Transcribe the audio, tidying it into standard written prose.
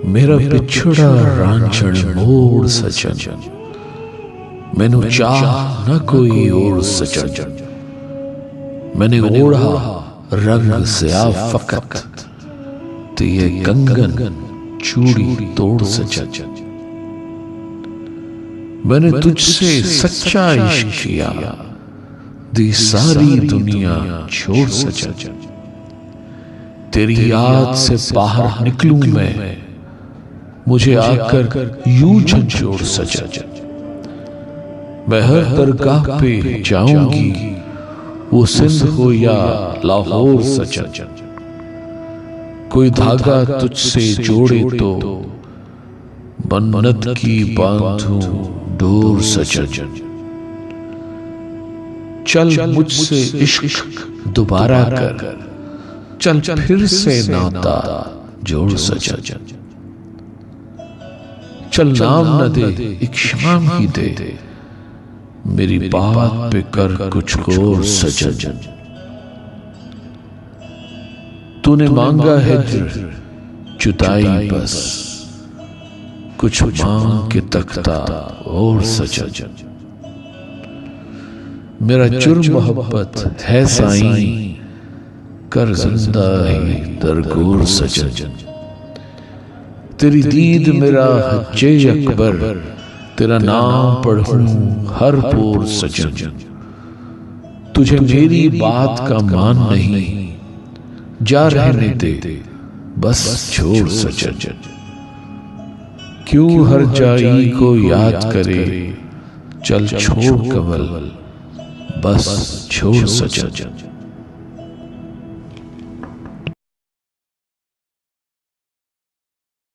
मेरा पिछड़ा रांझण मोड़ सजन, मैनू चाह न कोई और सजन, मैंने ओढ़ा रंग सया फकत, ते ये कंगन चूड़ी तोड़ सजन। मैंने तुझसे सच्चा इश्क किया, दी सारी दुनिया छोड़ सजन। तेरी याद से बाहर निकलूं मैं, मुझे आकर यूं झंझोड़ सजन। मैं हर दरगाह पे जाऊंगी, वो सिंध हो या लाहौर सजन। कोई धागा तुझसे जोड़े तो मन्नत की बांधूं डोर सजन। चल मुझसे इश्क दोबारा कर, चल फिर से नाता जोड़ सजन। चल नाम न दे एक शाम ही दे, मेरी बात पे कर कुछ और सजन। तूने मांगा है जुदाई बस, कुछ मांग के तख्ता और सजन। मेरा जुर्म मोहब्बत है साईं, कर जिंदा ही दरगोर सजन। तेरी दीद मेरा हज्जे अकबर, तेरा नाम पढ़ूं हर पोर सजन। तुझे मेरी बात का मान नहीं, जा रहने दे बस छोड़ सजन। क्यों हर जाई को याद करे, चल छोड़ कमल बस छोड़ सजन।